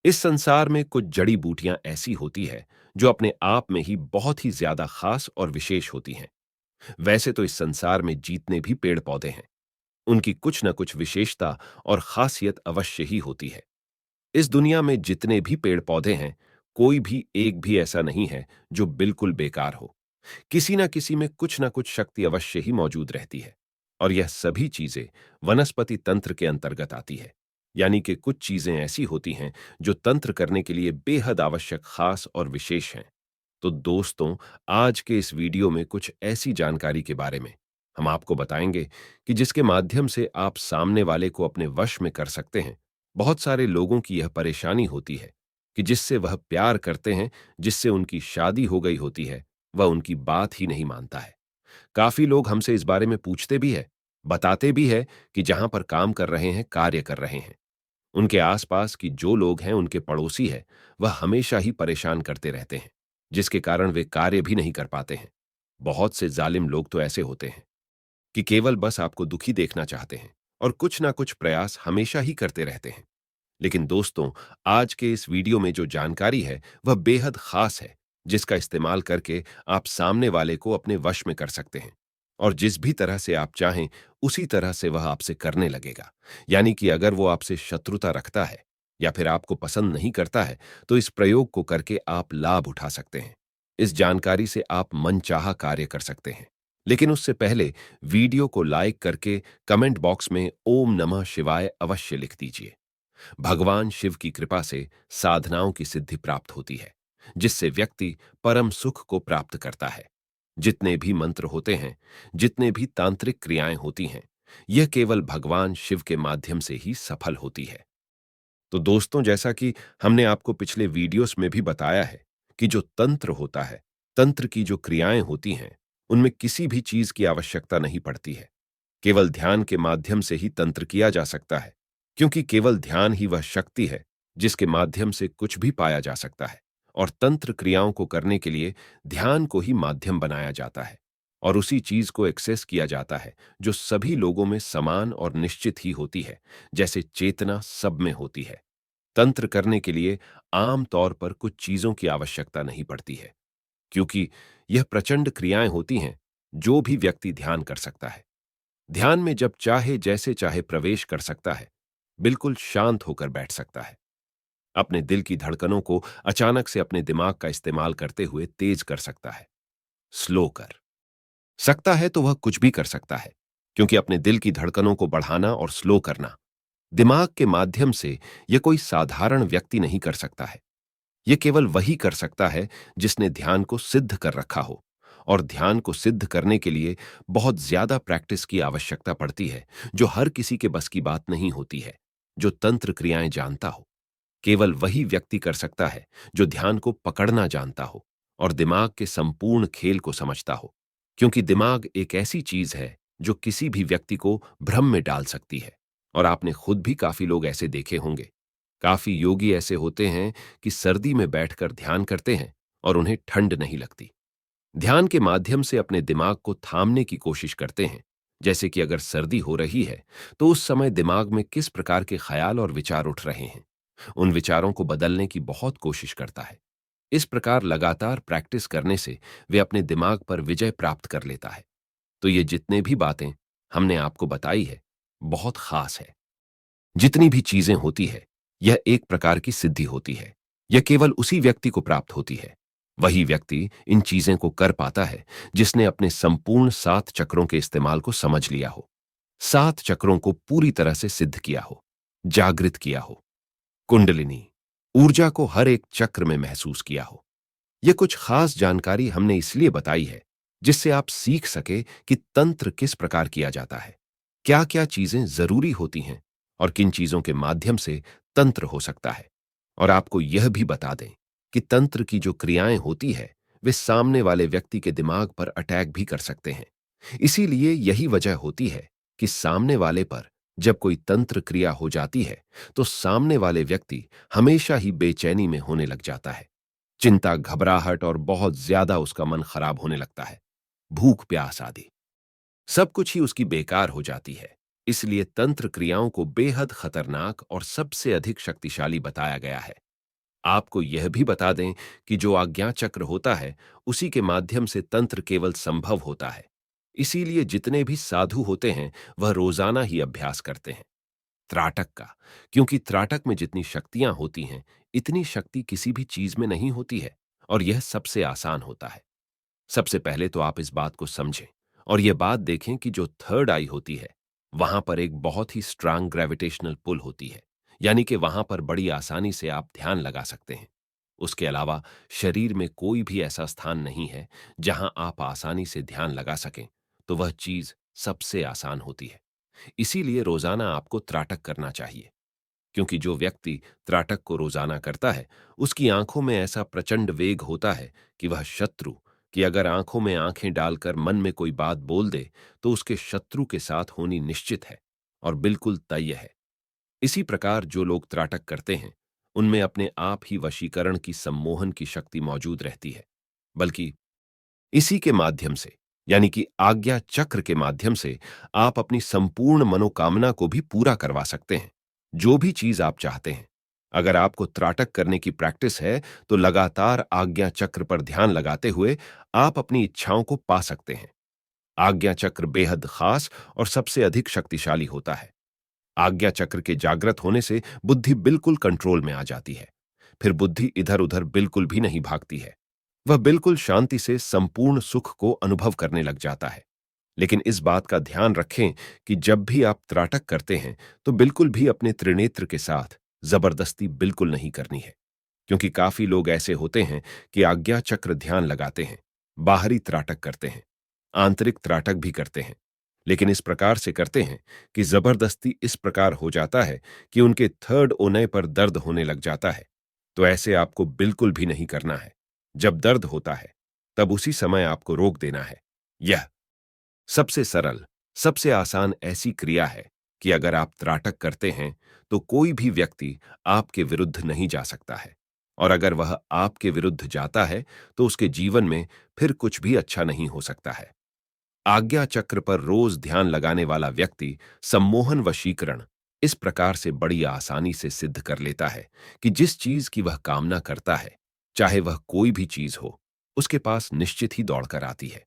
इस संसार में कुछ जड़ी बूटियां ऐसी होती है जो अपने आप में ही बहुत ही ज्यादा खास और विशेष होती हैं। वैसे तो इस संसार में जीतने भी पेड़ पौधे हैं, उनकी कुछ न कुछ विशेषता और खासियत अवश्य ही होती है। इस दुनिया में जितने भी पेड़ पौधे हैं, कोई भी एक भी ऐसा नहीं है जो बिल्कुल बेकार हो। किसी न किसी में कुछ न कुछ शक्ति अवश्य ही मौजूद रहती है। और यह सभी चीजें वनस्पति तंत्र के अंतर्गत आती है। यानी कि कुछ चीजें ऐसी होती हैं जो तंत्र करने के लिए बेहद आवश्यक, खास और विशेष हैं। तो दोस्तों, आज के इस वीडियो में कुछ ऐसी जानकारी के बारे में हम आपको बताएंगे कि जिसके माध्यम से आप सामने वाले को अपने वश में कर सकते हैं। बहुत सारे लोगों की यह परेशानी होती है कि जिससे वह प्यार करते हैं, जिससे उनकी शादी हो गई होती है, वह उनकी बात ही नहीं मानता है। काफी लोग हमसे इस बारे में पूछते भी है, बताते भी है कि जहां पर काम कर रहे हैं, कार्य कर रहे हैं, उनके आसपास की जो लोग हैं, उनके पड़ोसी है, वह हमेशा ही परेशान करते रहते हैं, जिसके कारण वे कार्य भी नहीं कर पाते हैं। बहुत से जालिम लोग तो ऐसे होते हैं कि केवल बस आपको दुखी देखना चाहते हैं और कुछ ना कुछ प्रयास हमेशा ही करते रहते हैं। लेकिन दोस्तों, आज के इस वीडियो में जो जानकारी है वह बेहद खास है, जिसका इस्तेमाल करके आप सामने वाले को अपने वश में कर सकते हैं। और जिस भी तरह से आप चाहें, उसी तरह से वह आपसे करने लगेगा। यानी कि अगर वो आपसे शत्रुता रखता है या फिर आपको पसंद नहीं करता है, तो इस प्रयोग को करके आप लाभ उठा सकते हैं। इस जानकारी से आप मनचाहा कार्य कर सकते हैं। लेकिन उससे पहले वीडियो को लाइक करके कमेंट बॉक्स में ओम नमः शिवाय अवश्य लिख दीजिए। भगवान शिव की कृपा से साधनाओं की सिद्धि प्राप्त होती है, जिससे व्यक्ति परम सुख को प्राप्त करता है। जितने भी मंत्र होते हैं, जितने भी तांत्रिक क्रियाएं होती हैं, यह केवल भगवान शिव के माध्यम से ही सफल होती है। तो दोस्तों, जैसा कि हमने आपको पिछले वीडियोस में भी बताया है कि जो तंत्र होता है, तंत्र की जो क्रियाएं होती हैं, उनमें किसी भी चीज की आवश्यकता नहीं पड़ती है। केवल ध्यान के माध्यम से ही तंत्र किया जा सकता है, क्योंकि केवल ध्यान ही वह शक्ति है जिसके माध्यम से कुछ भी पाया जा सकता है। और तंत्र क्रियाओं को करने के लिए ध्यान को ही माध्यम बनाया जाता है और उसी चीज को एक्सेस किया जाता है जो सभी लोगों में समान और निश्चित ही होती है, जैसे चेतना सब में होती है। तंत्र करने के लिए आम तौर पर कुछ चीजों की आवश्यकता नहीं पड़ती है, क्योंकि यह प्रचंड क्रियाएं होती हैं जो भी व्यक्ति ध्यान कर सकता है। ध्यान में जब चाहे जैसे चाहे प्रवेश कर सकता है, बिल्कुल शांत होकर बैठ सकता है। अपने दिल की धड़कनों को अचानक से अपने दिमाग का इस्तेमाल करते हुए तेज कर सकता है, स्लो कर सकता है, तो वह कुछ भी कर सकता है, क्योंकि अपने दिल की धड़कनों को बढ़ाना और स्लो करना दिमाग के माध्यम से यह कोई साधारण व्यक्ति नहीं कर सकता है। यह केवल वही कर सकता है जिसने ध्यान को सिद्ध कर रखा हो। और ध्यान को सिद्ध करने के लिए बहुत ज्यादा प्रैक्टिस की आवश्यकता पड़ती है, जो हर किसी के बस की बात नहीं होती है। जो तंत्र क्रियाएं जानता हो, केवल वही व्यक्ति कर सकता है जो ध्यान को पकड़ना जानता हो और दिमाग के संपूर्ण खेल को समझता हो। क्योंकि दिमाग एक ऐसी चीज है जो किसी भी व्यक्ति को भ्रम में डाल सकती है। और आपने खुद भी काफी लोग ऐसे देखे होंगे। काफी योगी ऐसे होते हैं कि सर्दी में बैठकर ध्यान करते हैं और उन्हें ठंड नहीं लगती। ध्यान के माध्यम से अपने दिमाग को थामने की कोशिश करते हैं। जैसे कि अगर सर्दी हो रही है, तो उस समय दिमाग में किस प्रकार के ख्याल और विचार उठ रहे हैं, उन विचारों को बदलने की बहुत कोशिश करता है। इस प्रकार लगातार प्रैक्टिस करने से वे अपने दिमाग पर विजय प्राप्त कर लेता है। तो ये जितने भी बातें हमने आपको बताई है, बहुत खास है। जितनी भी चीजें होती है, यह एक प्रकार की सिद्धि होती है। यह केवल उसी व्यक्ति को प्राप्त होती है। वही व्यक्ति इन चीजें को कर पाता है जिसने अपने संपूर्ण 7 चक्रों के इस्तेमाल को समझ लिया हो, 7 चक्रों को पूरी तरह से सिद्ध किया हो, जागृत किया हो, कुंडलिनी ऊर्जा को हर एक चक्र में महसूस किया हो। यह कुछ खास जानकारी हमने इसलिए बताई है जिससे आप सीख सके कि तंत्र किस प्रकार किया जाता है, क्या क्या चीजें जरूरी होती हैं और किन चीजों के माध्यम से तंत्र हो सकता है। और आपको यह भी बता दें कि तंत्र की जो क्रियाएं होती है, वे सामने वाले व्यक्ति के दिमाग पर अटैक भी कर सकते हैं। इसीलिए यही वजह होती है कि सामने वाले पर जब कोई तंत्र क्रिया हो जाती है, तो सामने वाले व्यक्ति हमेशा ही बेचैनी में होने लग जाता है। चिंता, घबराहट और बहुत ज्यादा उसका मन खराब होने लगता है। भूख प्यास आदि सब कुछ ही उसकी बेकार हो जाती है। इसलिए तंत्र क्रियाओं को बेहद खतरनाक और सबसे अधिक शक्तिशाली बताया गया है। आपको यह भी बता दें कि जो आज्ञा चक्र होता है, उसी के माध्यम से तंत्र केवल संभव होता है। इसीलिए जितने भी साधु होते हैं, वह रोजाना ही अभ्यास करते हैं त्राटक का, क्योंकि त्राटक में जितनी शक्तियां होती हैं, इतनी शक्ति किसी भी चीज में नहीं होती है, और यह सबसे आसान होता है। सबसे पहले तो आप इस बात को समझें और यह बात देखें कि जो थर्ड आई होती है, वहां पर एक बहुत ही स्ट्रांग ग्रेविटेशनल पुल होती है, यानी कि वहां पर बड़ी आसानी से आप ध्यान लगा सकते हैं। उसके अलावा शरीर में कोई भी ऐसा स्थान नहीं है जहां आप आसानी से ध्यान लगा सकें, तो वह चीज सबसे आसान होती है। इसीलिए रोजाना आपको त्राटक करना चाहिए, क्योंकि जो व्यक्ति त्राटक को रोजाना करता है, उसकी आंखों में ऐसा प्रचंड वेग होता है कि वह शत्रु कि अगर आंखों में आंखें डालकर मन में कोई बात बोल दे, तो उसके शत्रु के साथ होनी निश्चित है और बिल्कुल तय है। इसी प्रकार जो लोग त्राटक करते हैं, उनमें अपने आप ही वशीकरण की सम्मोहन की शक्ति मौजूद रहती है। बल्कि इसी के माध्यम से, यानी कि आज्ञा चक्र के माध्यम से, आप अपनी संपूर्ण मनोकामना को भी पूरा करवा सकते हैं, जो भी चीज आप चाहते हैं। अगर आपको त्राटक करने की प्रैक्टिस है, तो लगातार आज्ञा चक्र पर ध्यान लगाते हुए आप अपनी इच्छाओं को पा सकते हैं। आज्ञा चक्र बेहद खास और सबसे अधिक शक्तिशाली होता है। आज्ञा चक्र के जागृत होने से बुद्धि बिल्कुल कंट्रोल में आ जाती है। फिर बुद्धि इधर उधर बिल्कुल भी नहीं भागती है। वह बिल्कुल शांति से संपूर्ण सुख को अनुभव करने लग जाता है। लेकिन इस बात का ध्यान रखें कि जब भी आप त्राटक करते हैं, तो बिल्कुल भी अपने त्रिनेत्र के साथ जबरदस्ती बिल्कुल नहीं करनी है, क्योंकि काफी लोग ऐसे होते हैं कि आज्ञा चक्र ध्यान लगाते हैं, बाहरी त्राटक करते हैं, आंतरिक त्राटक भी करते हैं, लेकिन इस प्रकार से करते हैं कि जबरदस्ती इस प्रकार हो जाता है कि उनके थर्ड ओनय पर दर्द होने लग जाता है। तो ऐसे आपको बिल्कुल भी नहीं करना है। जब दर्द होता है, तब उसी समय आपको रोक देना है। यह सबसे सरल, सबसे आसान ऐसी क्रिया है कि अगर आप त्राटक करते हैं, तो कोई भी व्यक्ति आपके विरुद्ध नहीं जा सकता है, और अगर वह आपके विरुद्ध जाता है, तो उसके जीवन में फिर कुछ भी अच्छा नहीं हो सकता है। आज्ञा चक्र पर रोज ध्यान लगाने वाला व्यक्ति सम्मोहन वशीकरण इस प्रकार से बड़ी आसानी से सिद्ध कर लेता है कि जिस चीज की वह कामना करता है, चाहे वह कोई भी चीज हो, उसके पास निश्चित ही दौड़कर आती है।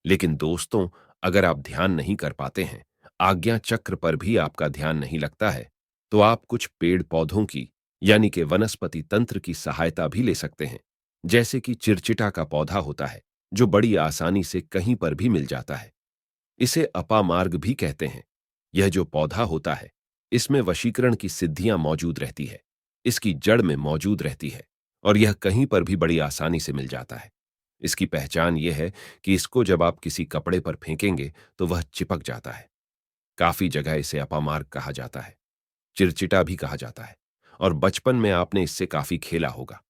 लेकिन दोस्तों, अगर आप ध्यान नहीं कर पाते हैं, आज्ञा चक्र पर भी आपका ध्यान नहीं लगता है, तो आप कुछ पेड़ पौधों की, यानी कि वनस्पति तंत्र की सहायता भी ले सकते हैं। जैसे कि चिरचिटा का पौधा होता है, जो बड़ी आसानी से कहीं पर भी मिल जाता है। इसे अपामार्ग भी कहते हैं। यह जो पौधा होता है, इसमें वशीकरण की सिद्धियां मौजूद रहती है, इसकी जड़ में मौजूद रहती है, और यह कहीं पर भी बड़ी आसानी से मिल जाता है। इसकी पहचान यह है कि इसको जब आप किसी कपड़े पर फेंकेंगे, तो वह चिपक जाता है। काफी जगह इसे अपामार्ग कहा जाता है, चिरचिटा भी कहा जाता है, और बचपन में आपने इससे काफी खेला होगा।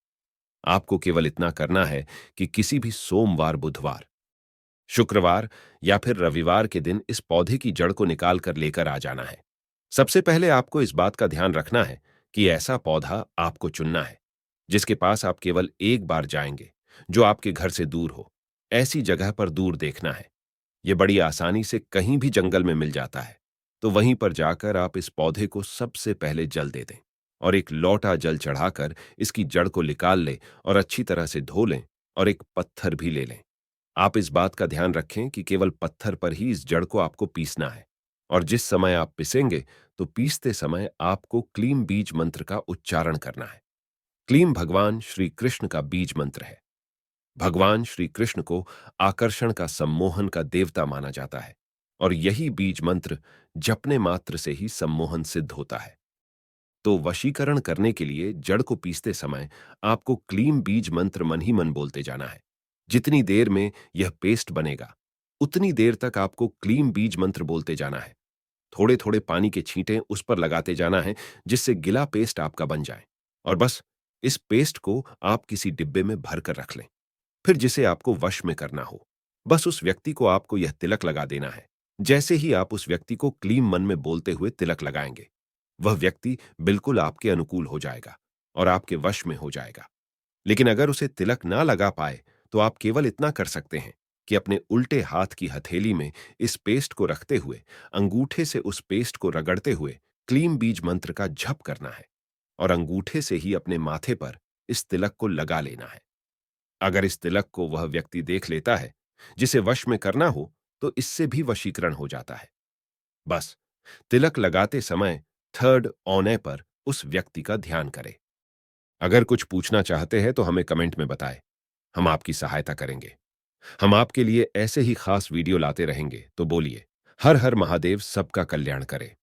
आपको केवल इतना करना है कि किसी भी सोमवार, बुधवार, शुक्रवार या फिर रविवार के दिन इस पौधे की जड़ को निकाल कर लेकर आ जाना है। सबसे पहले आपको इस बात का ध्यान रखना है कि ऐसा पौधा आपको चुनना है, जिसके पास आप केवल एक बार जाएंगे, जो आपके घर से दूर हो। ऐसी जगह पर दूर देखना है। यह बड़ी आसानी से कहीं भी जंगल में मिल जाता है। तो वहीं पर जाकर आप इस पौधे को सबसे पहले जल दे दें, और एक लोटा जल चढ़ाकर इसकी जड़ को निकाल लें और अच्छी तरह से धो लें, और एक पत्थर भी ले लें। आप इस बात का ध्यान रखें कि केवल पत्थर पर ही इस जड़ को आपको पीसना है, और जिस समय आप पिसेंगे, तो पीसते समय आपको क्लीम बीज मंत्र का उच्चारण करना है। क्लीम भगवान श्री कृष्ण का बीज मंत्र है। भगवान श्री कृष्ण को आकर्षण का, सम्मोहन का देवता माना जाता है, और यही बीज मंत्र जपने मात्र से ही सम्मोहन सिद्ध होता है। तो वशीकरण करने के लिए जड़ को पीसते समय आपको क्लीम बीज मंत्र मन ही मन बोलते जाना है। जितनी देर में यह पेस्ट बनेगा, उतनी देर तक आपको क्लीम बीज मंत्र बोलते जाना है। थोड़े थोड़े पानी के छींटे उस पर लगाते जाना है, जिससे गिला पेस्ट आपका बन जाए। और बस इस पेस्ट को आप किसी डिब्बे में भर कर रख लें। फिर जिसे आपको वश में करना हो, बस उस व्यक्ति को आपको यह तिलक लगा देना है। जैसे ही आप उस व्यक्ति को क्लीम मन में बोलते हुए तिलक लगाएंगे, वह व्यक्ति बिल्कुल आपके अनुकूल हो जाएगा और आपके वश में हो जाएगा। लेकिन अगर उसे तिलक ना लगा पाए, तो आप केवल इतना कर सकते हैं कि अपने उल्टे हाथ की हथेली में इस पेस्ट को रखते हुए अंगूठे से उस पेस्ट को रगड़ते हुए क्लीम बीज मंत्र का जप करना है, और अंगूठे से ही अपने माथे पर इस तिलक को लगा लेना है। अगर इस तिलक को वह व्यक्ति देख लेता है जिसे वश में करना हो, तो इससे भी वशीकरण हो जाता है। बस तिलक लगाते समय थर्ड औने पर उस व्यक्ति का ध्यान करें। अगर कुछ पूछना चाहते हैं तो हमें कमेंट में बताएं। हम आपकी सहायता करेंगे। हम आपके लिए ऐसे ही खास वीडियो लाते रहेंगे, तो बोलिए, हर हर महादेव, सबका कल्याण करें।